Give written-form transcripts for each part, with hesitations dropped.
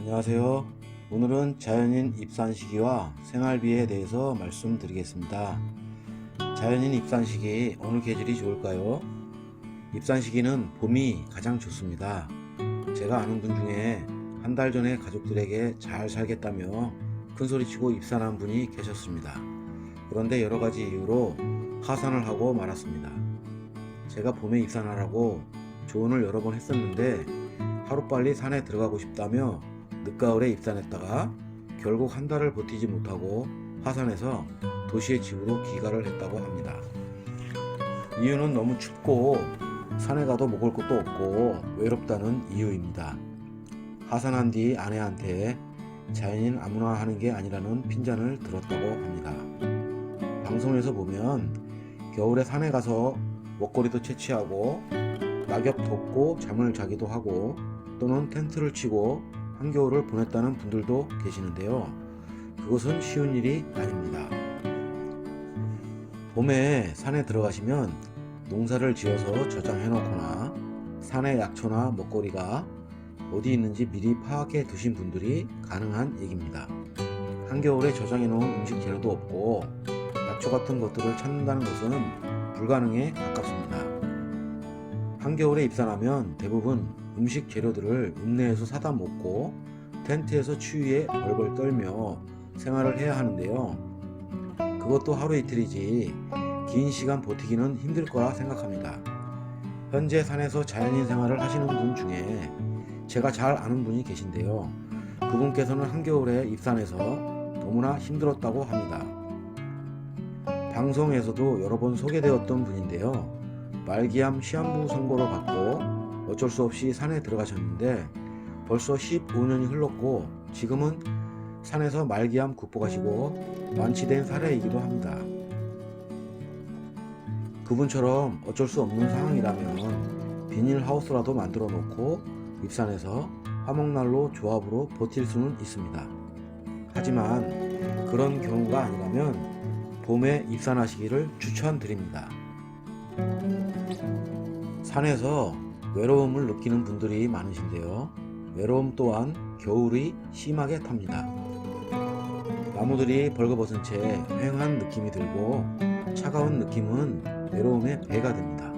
안녕하세요. 오늘은 자연인 입산 시기와 생활비에 대해서 말씀드리겠습니다. 자연인 입산 시기 어느 계절이 좋을까요? 입산 시기는 봄이 가장 좋습니다. 제가 아는 분 중에 한 달 전에 가족들에게 잘 살겠다며 큰소리치고 입산한 분이 계셨습니다. 그런데 여러 가지 이유로 하산을 하고 말았습니다. 제가 봄에 입산하라고 조언을 여러 번 했었는데 하루빨리 산에 들어가고 싶다며 늦가을에 입산했다가 결국 한 달을 버티지 못하고 하산해서 도시의 집으로 귀가를 했다고 합니다. 이유는 너무 춥고 산에 가도 먹을 것도 없고 외롭다는 이유입니다. 하산한 뒤 아내한테 자연인 아무나 하는 게 아니라는 핀잔을 들었다고 합니다. 방송에서 보면 겨울에 산에 가서 먹거리도 채취하고 낙엽 덮고 잠을 자기도 하고 또는 텐트를 치고 한겨울을 보냈다는 분들도 계시는데요. 그것은 쉬운 일이 아닙니다. 봄에 산에 들어가시면 농사를 지어서 저장해 놓거나 산의 약초나 먹거리가 어디 있는지 미리 파악해 두신 분들이 가능한 얘기입니다. 한겨울에 저장해 놓은 음식 재료도 없고 약초 같은 것들을 찾는다는 것은 불가능에 가깝습니다. 한겨울에 입산하면 대부분 음식 재료들을 읍내에서 사다 먹고 텐트에서 추위에 벌벌 떨며 생활을 해야 하는데요. 그것도 하루 이틀이지 긴 시간 버티기는 힘들 거라 생각합니다. 현재 산에서 자연인 생활을 하시는 분 중에 제가 잘 아는 분이 계신데요. 그분께서는 한겨울에 입산해서 너무나 힘들었다고 합니다. 방송에서도 여러 번 소개되었던 분인데요. 말기암 시한부 선고를 받고 어쩔 수 없이 산에 들어가셨는데 벌써 15년이 흘렀고 지금은 산에서 말기암 극복하시고 완치된 사례이기도 합니다. 그분처럼 어쩔 수 없는 상황이라면 비닐하우스라도 만들어 놓고 입산해서 화목난로 조합으로 버틸 수는 있습니다. 하지만 그런 경우가 아니라면 봄에 입산하시기를 추천드립니다. 산에서 외로움을 느끼는 분들이 많으신데요. 외로움 또한 겨울이 심하게 탑니다. 나무들이 벌거벗은 채 휑한 느낌이 들고 차가운 느낌은 외로움의 배가 됩니다.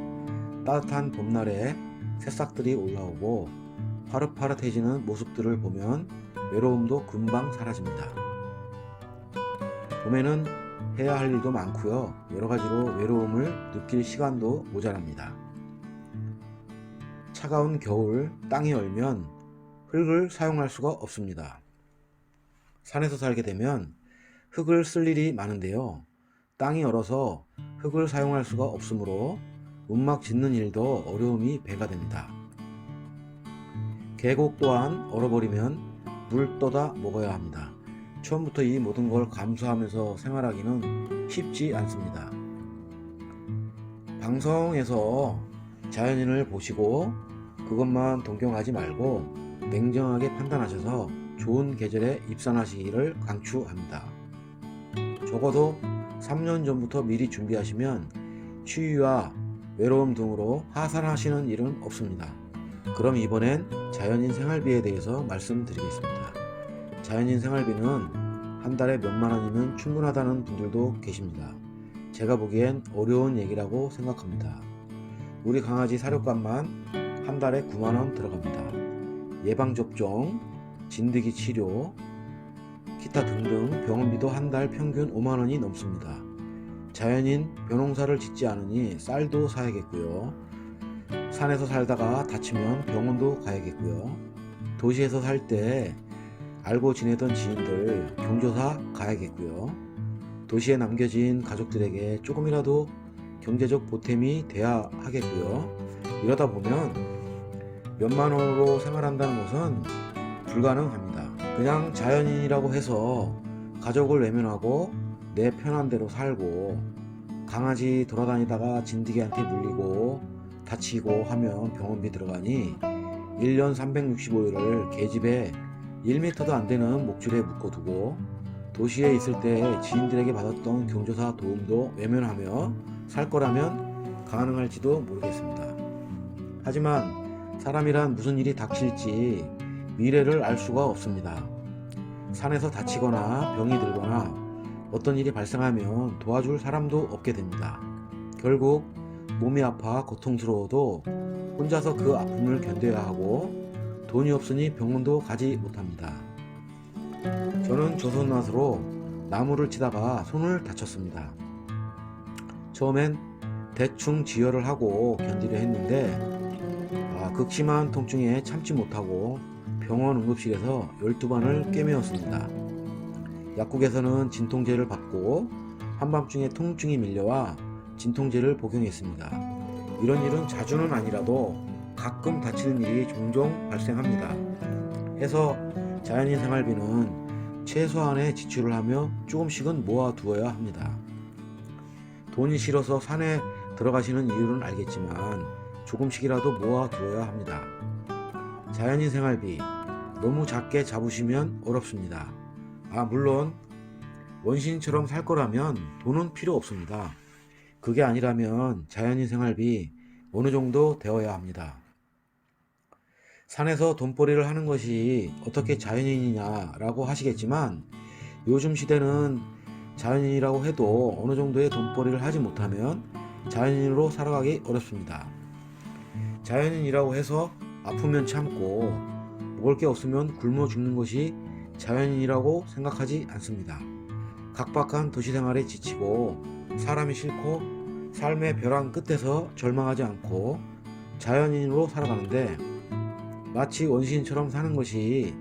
따뜻한 봄날에 새싹들이 올라오고 파릇파릇해지는 모습들을 보면 외로움도 금방 사라집니다. 봄에는 해야 할 일도 많고요. 여러 가지로 외로움을 느낄 시간도 모자랍니다. 차가운 겨울 땅이 얼면 흙을 사용할 수가 없습니다. 산에서 살게 되면 흙을 쓸 일이 많은데요. 땅이 얼어서 흙을 사용할 수가 없으므로 움막 짓는 일도 어려움이 배가 됩니다. 계곡 또한 얼어버리면 물 떠다 먹어야 합니다. 처음부터 이 모든 걸 감수하면서 생활하기는 쉽지 않습니다. 방송에서 자연인을 보시고 그것만 동경하지 말고 냉정하게 판단하셔서 좋은 계절에 입산하시기를 강추합니다. 적어도 3년 전부터 미리 준비하시면 추위와 외로움 등으로 하산하시는 일은 없습니다. 그럼 이번엔 자연인 생활비에 대해서 말씀드리겠습니다. 자연인 생활비는 한 달에 몇만 원이면 충분하다는 분들도 계십니다. 제가 보기엔 어려운 얘기라고 생각합니다. 우리 강아지 사료값만 한 달에 9만 원 들어갑니다. 예방접종, 진드기 치료, 기타 등등 병원비도 한 달 평균 5만 원이 넘습니다. 자연인 벼농사를 짓지 않으니 쌀도 사야겠고요. 산에서 살다가 다치면 병원도 가야겠고요. 도시에서 살 때 알고 지내던 지인들 경조사 가야겠고요. 도시에 남겨진 가족들에게 조금이라도 경제적 보탬이 돼야 하겠고요. 이러다 보면 몇만 원으로 생활한다는 것은 불가능합니다. 그냥 자연인이라고 해서 가족을 외면하고 내 편한 대로 살고 강아지 돌아다니다가 진드기한테 물리고 다치고 하면 병원비 들어가니 1년 365일을 계집에 1m도 안 되는 목줄에 묶어두고 도시에 있을 때 지인들에게 받았던 경조사 도움도 외면하며 살 거라면 가능할지도 모르겠습니다. 하지만 사람이란 무슨 일이 닥칠지 미래를 알 수가 없습니다. 산에서 다치거나 병이 들거나 어떤 일이 발생하면 도와줄 사람도 없게 됩니다. 결국 몸이 아파 고통스러워도 혼자서 그 아픔을 견뎌야 하고 돈이 없으니 병원도 가지 못합니다. 저는 조선낫으로 나무를 치다가 손을 다쳤습니다. 처음엔 대충 지혈을 하고 견디려 했는데 극심한 통증에 참지 못하고 병원 응급실에서 12번을 꿰매었습니다. 약국에서는 진통제를 받고 한밤중에 통증이 밀려와 진통제를 복용했습니다. 이런 일은 자주는 아니라도 가끔 다치는 일이 종종 발생합니다. 해서 자연인 생활비는 최소한의 지출을 하며 조금씩은 모아두어야 합니다. 돈이 싫어서 산에 들어가시는 이유는 알겠지만 조금씩이라도 모아두어야 합니다. 자연인 생활비 너무 작게 잡으시면 어렵습니다. 물론 원시인처럼 살 거라면 돈은 필요 없습니다. 그게 아니라면 자연인 생활비 어느 정도 되어야 합니다. 산에서 돈벌이를 하는 것이 어떻게 자연인이냐라고 하시겠지만 요즘 시대는 자연인이라고 해도 어느 정도의 돈벌이를 하지 못하면 자연인으로 살아가기 어렵습니다. 자연인이라고 해서 아프면 참고 먹을 게 없으면 굶어 죽는 것이 자연인이라고 생각하지 않습니다. 각박한 도시생활에 지치고 사람이 싫고 삶의 벼랑 끝에서 절망하지 않고 자연인으로 살아가는데 마치 원시인처럼 사는 것이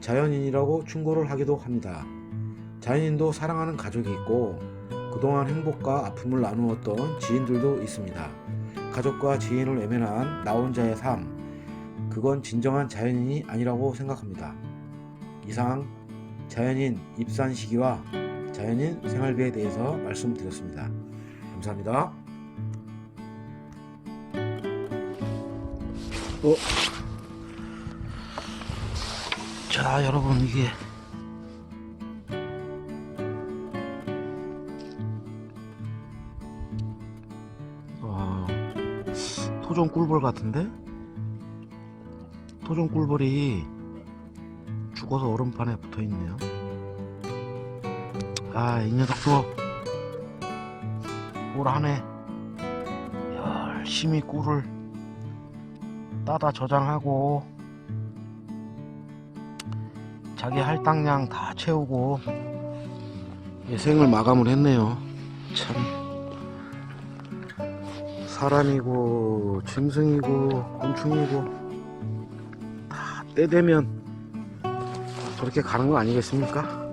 자연인이라고 충고를 하기도 합니다. 자연인도 사랑하는 가족이 있고 그동안 행복과 아픔을 나누었던 지인들도 있습니다. 가족과 지인을 외면한 나 혼자의 삶, 그건 진정한 자연인이 아니라고 생각합니다. 이상 자연인 입산 시기와 자연인 생활비에 대해서 말씀드렸습니다. 감사합니다. 자, 여러분, 이게 토종 꿀벌 같은데? 토종 꿀벌이 죽어서 얼음판에 붙어있네요. 이 녀석도 올 한해 열심히 꿀을 따다 저장하고 자기 할당량 다 채우고 생을 마감을 했네요. 참, 사람이고 짐승이고 곤충이고 다 때 되면 그렇게 가는 거 아니겠습니까?